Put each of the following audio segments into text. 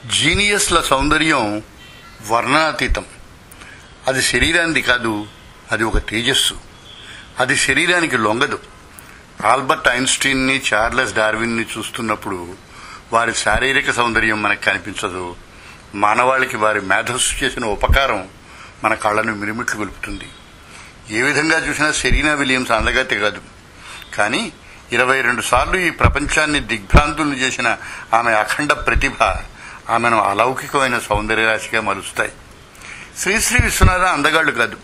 జీనియస్ల సౌందర్యం వర్ణనాతీతం. అది శరీరానికి కాదు, అది ఒక తేజస్సు. అది శరీరానికి లొంగదు. ఆల్బర్ట్ ఐన్స్టీన్ని, చార్లెస్ డార్విన్ని చూస్తున్నప్పుడు వారి శారీరక సౌందర్యం మనకు కనిపించదు. మానవాళికి వారి మేధస్సు చేసిన ఉపకారం మన కళ్ళను మిరుమిట్లు గొలుపుతుంది. ఏ విధంగా చూసినా సెరీనా విలియమ్స్ అందగత్తె కాదు, కానీ 22 సార్లు ఈ ప్రపంచాన్ని దిగ్భ్రాంతులను చేసిన ఆమె అఖండ ప్రతిభ ఆమెను అలౌకికమైన సౌందర్యరాశిగా మలుస్తాయి. శ్రీశ్రీ విశ్వనాథ అందగాళ్లు కాదు,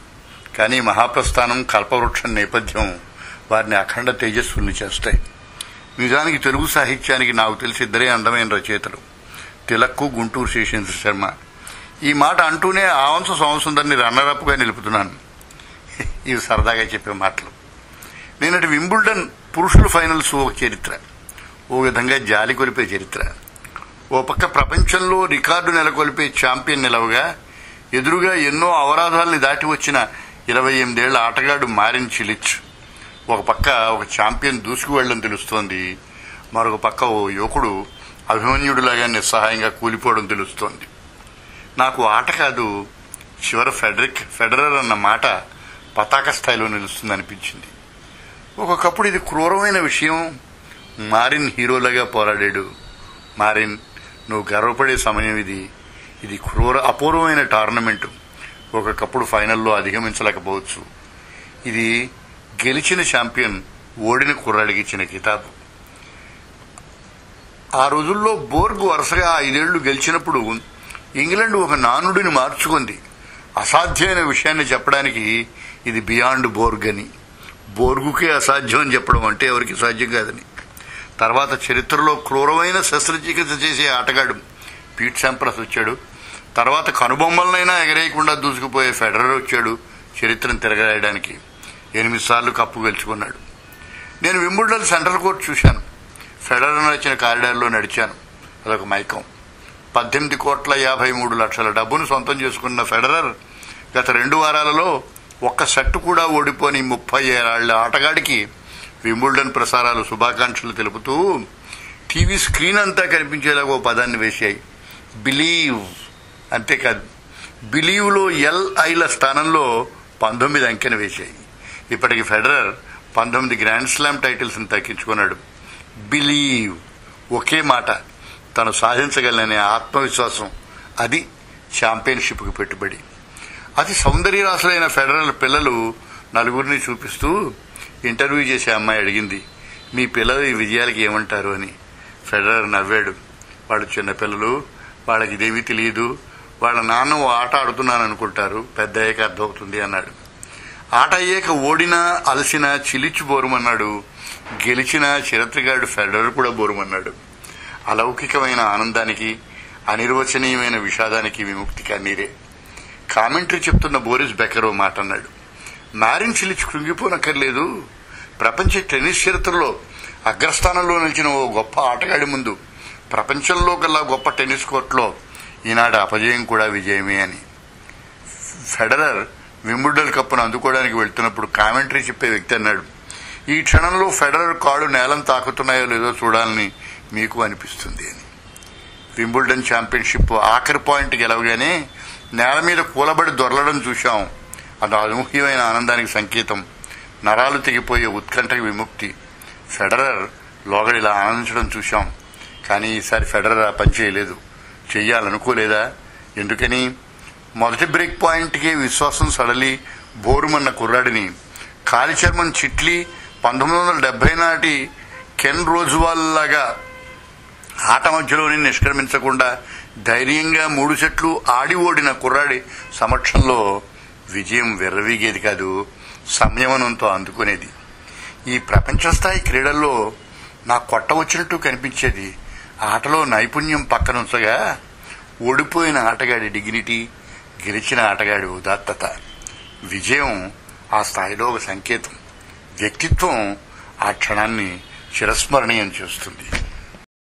కానీ మహాప్రస్థానం, కల్పవృక్షం నేపథ్యం వారిని అఖండ తేజస్సుల్ని చేస్తాయి. నిజానికి తెలుగు సాహిత్యానికి నాకు తెలిసి ఇద్దరే అందమైన రచయితలు, తిలక్కు, గుంటూరు శేషేంద్ర శర్మ. ఈ మాట అంటూనే ఆవంశ సోమసుందర్ని రన్నరప్గా నిలుపుతున్నాను. ఇవి సరదాగా చెప్పే మాటలు. నేనటి వింబుల్డన్ పురుషుల ఫైనల్స్ ఒక చరిత్ర, ఓ విధంగా జాలి కొలిపే చరిత్ర. ఓ పక్క ప్రపంచంలో రికార్డు నెలకొల్పే ఛాంపియన్ నిలవగా, ఎదురుగా ఎన్నో అవరాధాలని దాటి వచ్చిన 28 ఏళ్ల ఆటగాడు మారిన్ చిలిచ్. ఒక పక్క ఒక ఛాంపియన్ దూసుకు వెళ్లడం తెలుస్తోంది, మరొక పక్క ఓ యువకుడు అభిమన్యుడిలాగా నిస్సహాయంగా కూలిపోవడం తెలుస్తోంది. నాకు ఆట కాదు, చివర ఫెడరర్ అన్న మాట పతాక స్థాయిలో నిలుస్తుందనిపించింది. ఒకప్పుడు ఇది క్రూరమైన విషయం. మారిన్ హీరోలాగా పోరాడాడు. మారిన్, నువ్వు గర్వపడే సమయం ఇది. ఇది అపూర్వమైన టోర్నమెంటు. ఒకప్పుడు ఫైనల్లో అధిగమించలేకపోవచ్చు. ఇది గెలిచిన ఛాంపియన్ ఓడిన కుర్రాడికి ఇచ్చిన కితాబు. ఆ రోజుల్లో బోర్గ్ వరుసగా 5 ఏళ్లు గెలిచినప్పుడు ఇంగ్లాండ్ ఒక నానుడిని మార్చుకుంది. అసాధ్యమైన విషయాన్ని చెప్పడానికి ఇది బియాండ్ బోర్గ్ అని. బోర్గుకే అసాధ్యం అని చెప్పడం అంటే ఎవరికి సాధ్యం కాదని. తర్వాత చరిత్రలో క్రూరమైన శస్త్రచికిత్స చేసే ఆటగాడు పీట్ శాంప్రస్ వచ్చాడు. తర్వాత కనుబొమ్మలనైనా ఎగరేయకుండా దూసుకుపోయే ఫెడరర్ వచ్చాడు చరిత్రను తిరగరాయడానికి. 8 సార్లు కప్పు గెలుచుకున్నాడు. నేను వింబుల్డన్ సెంట్రల్ కోర్టు చూశాను. ఫెడరర్ నడిచిన కారిడార్లో నడిచాను. అదొక మైకం. 18,53,00,000 డబ్బును సొంతం చేసుకున్న ఫెడరర్ గత 2 వారాలలో ఒక్క సెట్ కూడా ఓడిపోని 37 ఏళ్ల ఆటగాడికి వింబుల్డన్ ప్రసారాలు శుభాకాంక్షలు తెలుపుతూ టీవీ స్క్రీన్ అంతా కనిపించేలాగా ఓ పదాన్ని వేశాయి, బిలీవ్. అంతేకాదు, బిలీవ్లో LIల స్థానంలో 19 అంకెను వేశాయి. ఇప్పటికి ఫెడరర్ 19 గ్రాండ్ స్లామ్ టైటిల్స్ ని దక్కించుకున్నాడు. బిలీవ్, ఒకే మాట, తను సాధించగలననే ఆత్మవిశ్వాసం, అది ఛాంపియన్షిప్ కు పెట్టుబడి. అతి సౌందర్యరాశులైన ఫెడరర్ పిల్లలు 4 చూపిస్తూ ఇంటర్వ్యూ చేసే అమ్మాయి అడిగింది, మీ పిల్లలు ఈ విజయాలకి ఏమంటారు అని. ఫెడరర్ నవ్వాడు. వాళ్ళు చిన్నపిల్లలు, వాళ్ళకి ఇదేమీ తెలియదు. వాళ్ళ నాన్న ఓ ఆట ఆడుతున్నాననుకుంటారు, పెద్ద అయ్యాక అర్థమవుతుంది అన్నాడు. ఆట అయ్యాక ఓడినా అలసినా చిలిచి బోరుమన్నాడు. గెలిచిన చరిత్రగాడు ఫెడరర్ కూడా బోరుమన్నాడు. అలౌకికమైన ఆనందానికి, అనిర్వచనీయమైన విషాదానికి విముక్తి కన్నీరే. కామెంటరీ చెప్తున్న బోరిస్ బెకర్ ఓ మాట అన్నాడు, మారిన్ చిలిచ్ కృంగిపోనక్కర్లేదు. ప్రపంచ టెన్నిస్ చరిత్రలో అగ్రస్థానంలో నిలిచిన ఓ గొప్ప ఆటగాడి ముందు ప్రపంచంలో కల్లా గొప్ప టెన్నిస్ కోర్టులో ఈనాడు అపజయం కూడా విజయమే అని. ఫెడరర్ వింబుల్డన్ కప్పును అందుకోవడానికి వెళ్తున్నప్పుడు కామెంటరీ చెప్పే వ్యక్తి అన్నాడు, ఈ క్షణంలో ఫెడరర్ కాళ్ళు నేలం తాకుతున్నాయో లేదో చూడాలని మీకు అనిపిస్తుంది అని. వింబుల్డన్ ఛాంపియన్షిప్ ఆఖరి పాయింట్ గెలవగానే నేల మీద కూలబడి దొరలడం చూశాం. అది అనూహ్యమైన ఆనందానికి సంకేతం, నరాలు తెగిపోయే ఉత్కంఠకి విముక్తి. ఫెడరర్ లోగడిలా ఆనందించడం చూశాం. కానీ ఈసారి ఫెడరర్ ఆ పని చేయలేదు. చెయ్యాలనుకోలేదా? ఎందుకని? మొదటి బ్రేక్ పాయింట్కే విశ్వాసం సడలి బోరుమన్న కుర్రాడిని కాలిచర్మన్ చిట్లీ 1970 నాటి కెన్ రోజువాల్ లాగా ఆట మధ్యలోనే నిష్క్రమించకుండా ధైర్యంగా 3 సెట్లు ఆడి ఓడిన కుర్రాడి సమక్షంలో విజయం విర్రవీగేది కాదు, సంయమనంతో అందుకునేది. ఈ ప్రపంచ స్థాయి క్రీడల్లో నాకు కొట్టవచ్చినట్టు కనిపించేది ఆటలో నైపుణ్యం పక్కనుంచగా ఓడిపోయిన ఆటగాడి డిగ్నిటీ, గెలిచిన ఆటగాడి ఉదాత్తత. విజయం ఆ స్థాయిలో ఒక సంకేతం. వ్యక్తిత్వం ఆ క్షణాన్ని చిరస్మరణీయం చేస్తుంది.